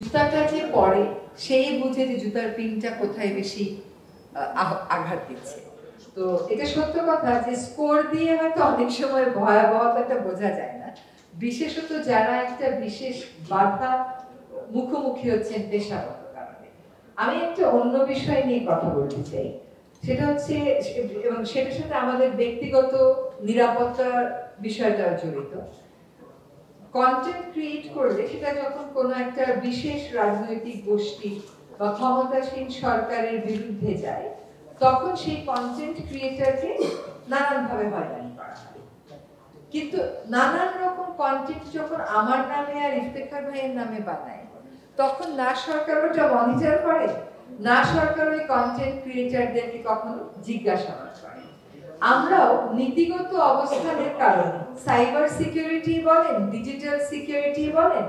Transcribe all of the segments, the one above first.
জুতাটা যে পরে সেই বুঝে যে জুতার পিনটা কোথায় বেশি আঘাত দিচ্ছে। তো এটা সত্য কথা যে স্কোর দিয়ে হয়তো অনেক সময় ভয়াবহতাটা বোঝা যায় না, বিশেষত যারা একটা বিশেষ বাধা মুখোমুখি হচ্ছেন পেশাগত কারণে। আমি একটা অন্য বিষয় নিয়ে কথা বলতে চাই, সেটা হচ্ছে এবং সেটার সাথে আমাদের ব্যক্তিগত নিরাপত্তার বিষয়টাও জড়িত। কন্টেন্ট ক্রিয়েট করলে সেটা যখন কোনো একটা বিশেষ রাজনৈতিক গোষ্ঠী বা ক্ষমতাসীন সরকারের বিরুদ্ধে যায়, তখন সেই কন্টেন্ট ক্রিয়েটরকে নানানভাবে হয়রানি করা হয়। কিন্তু নানান রকম কন্টেন্ট যখন আমার নামে আর ইফতেখার ভাইয়ের নামে বানায়, তখন না সরকার ওটা মনিটর করে, না সরকার ওই কন্টেন্ট ক্রিয়েটরদেরকে কখনো জিজ্ঞাসাবাদ করে। আমরাও নীতিগত অবস্থানের কারণে সাইবার সিকিউরিটি বলেন, ডিজিটাল সিকিউরিটি বলেন,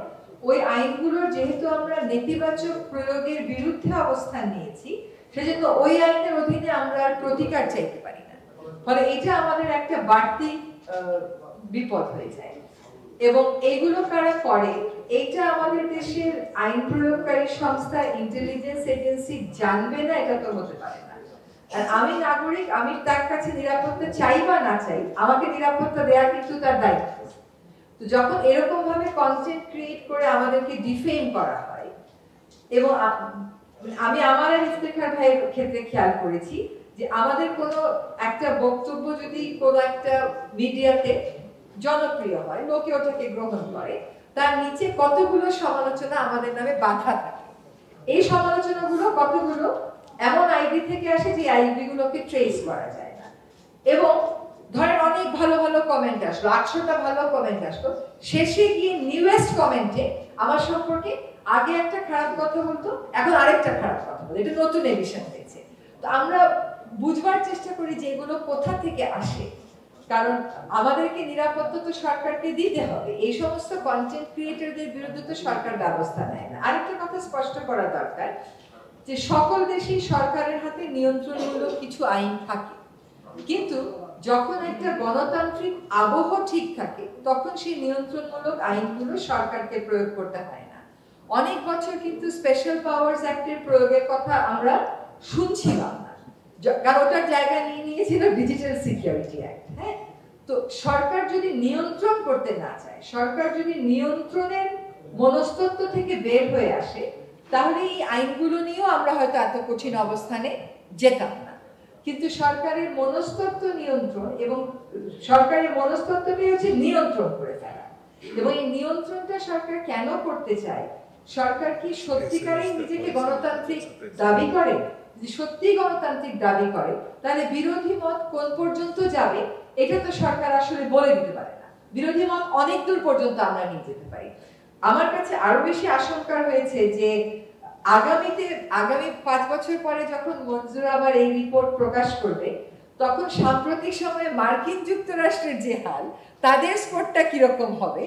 ওই আইনগুলোর যেহেতু আমরা নেতিবাচক প্রয়োগের বিরুদ্ধে অবস্থান নিয়েছি, সেজন্য ওই আইনের অধীনে আমরা আর প্রতিকার চাইতে পারি না। ফলে এটা আমাদের একটা বাড়তি বিপদ হয়ে যায়। এবং এগুলো কারা করে, এটা আমাদের দেশের আইন প্রয়োগকারী সংস্থা ইন্টেলিজেন্স এজেন্সি জানবে না, এটা তো হতে পারে না। আর আমি নাগরিক, আমি তার কাছে নিরাপত্তা চাই বা না চাই, আমাকে নিরাপত্তা দেওয়া কিন্তু তার দায়িত্ব। তো যখন এরকম ভাবে কন্টেন্ট ক্রিয়েট করে আমাদেরকে ডিফেম করা হয়, এবং আমি আমার আর ইফতেখার ভাইয়ের ক্ষেত্রে খেয়াল করেছি যে আমাদের কোনো একটা বক্তব্য যদি কোনো একটা মিডিয়াতে জনপ্রিয় হয়, লোকে ওটাকে গ্রহণ করে, তার নিচে কতগুলো সমালোচনা আমাদের নামে বাঁধা থাকে। এই সমালোচনাগুলো কতগুলো এমন আইডি থেকে আসে যে আইডি গুলোকে ট্রেস করা যায় না। এবং ধরেন অনেক ভালো ভালো কমেন্ট আসলো, 800টা ভালো কমেন্ট আসলো, শেষে গিয়ে নিউয়েস্ট কমেন্টে আমার সম্পর্কে আগে একটা খারাপ কথা বলতো, এখন আরেকটা খারাপ কথা বলে, এটা নতুন এডিশন হয়েছে। তো আমরা বুঝবার চেষ্টা করি যে এগুলো কোথা থেকে আসে, কারণ আমাদেরকে নিরাপত্তা তো সরকারকে দিতে হবে। এই সমস্ত কন্টেন্ট ক্রিয়েটরদের বিরুদ্ধে তো সরকার ব্যবস্থা নেয় না। আরেকটা কথা স্পষ্ট করা দরকার যে সকল দেশেই সরকারের হাতে নিয়ন্ত্রণমূলক কিছু আইন থাকে, কিন্তু যখন একটা গণতান্ত্রিক আবহ ঠিক থাকে, তখন সেই নিয়ন্ত্রণমূলক আইনগুলো সরকারকে প্রয়োগ করতে হয় না। অনেক বছর কিন্তু স্পেশাল পাওয়ার্স অ্যাক্টের প্রয়োগের কথা আমরা শুনছিলাম না, কারণ ওটার জায়গা নিয়ে নিয়েছিল ডিজিটাল সিকিউরিটি অ্যাক্ট। হ্যাঁ, তো সরকার যদি নিয়ন্ত্রণ করতে না চায়, সরকার যদি নিয়ন্ত্রণের মনস্তত্ত্ব থেকে বের হয়ে আসে, তাহলে এই আইনগুলো নিয়েও আমরা হয়তো এত কঠিন অবস্থানে যেতাম না। কিন্তু সরকারের মনস্তত্ত্ব নিয়ন্ত্রণ, এবং সরকারের মনস্তত্ত্বটাই হচ্ছে নিয়ন্ত্রণ করে ফেলা। এবং এই নিয়ন্ত্রণটা সরকার কেন করতে চায়? সরকার কি সত্যিকারেই নিজেকে গণতান্ত্রিক দাবি করে? যদি সত্যি গণতান্ত্রিক দাবি করে, তাহলে বিরোধী মত কোন পর্যন্ত যাবে এটা তো সরকার আসলে বলে দিতে পারে না। বিরোধী মত অনেক দূর পর্যন্ত আমরা নিয়ে যেতে পারি। আমার কাছে আরো বেশি আশঙ্কা হয়েছে যে আগামী 5 বছর পরে যখন মঞ্জুরা আবার এই রিপোর্ট প্রকাশ করবে, তখন সাম্প্রতিক সময়ে মার্কিন যুক্তরাষ্ট্রের যে হাল, তাদের স্কোরটা কিরকম হবে।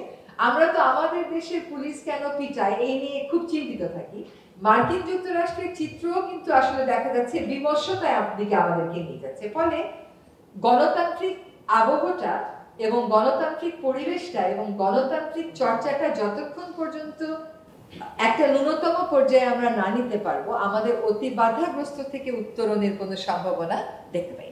আমরা তো আমাদের দেশের পুলিশ কেন পিটায় এই নিয়ে খুব চিন্তিত থাকি। মার্কিন যুক্তরাষ্ট্রের চিত্রও কিন্তু আসলে দেখা যাচ্ছে বিমর্ষতায় দিকে আমাদেরকে নিয়ে যাচ্ছে। ফলে গণতান্ত্রিক আবহটা এবং গণতান্ত্রিক পরিবেশটা এবং গণতান্ত্রিক চর্চাটা যতক্ষণ পর্যন্ত একটা ন্যূনতম পর্যায়ে আমরা না নিতে পারবো, আমাদের অতি বাধাগ্রস্ত থেকে উত্তরণের কোনো সম্ভাবনা দেখতে পাই।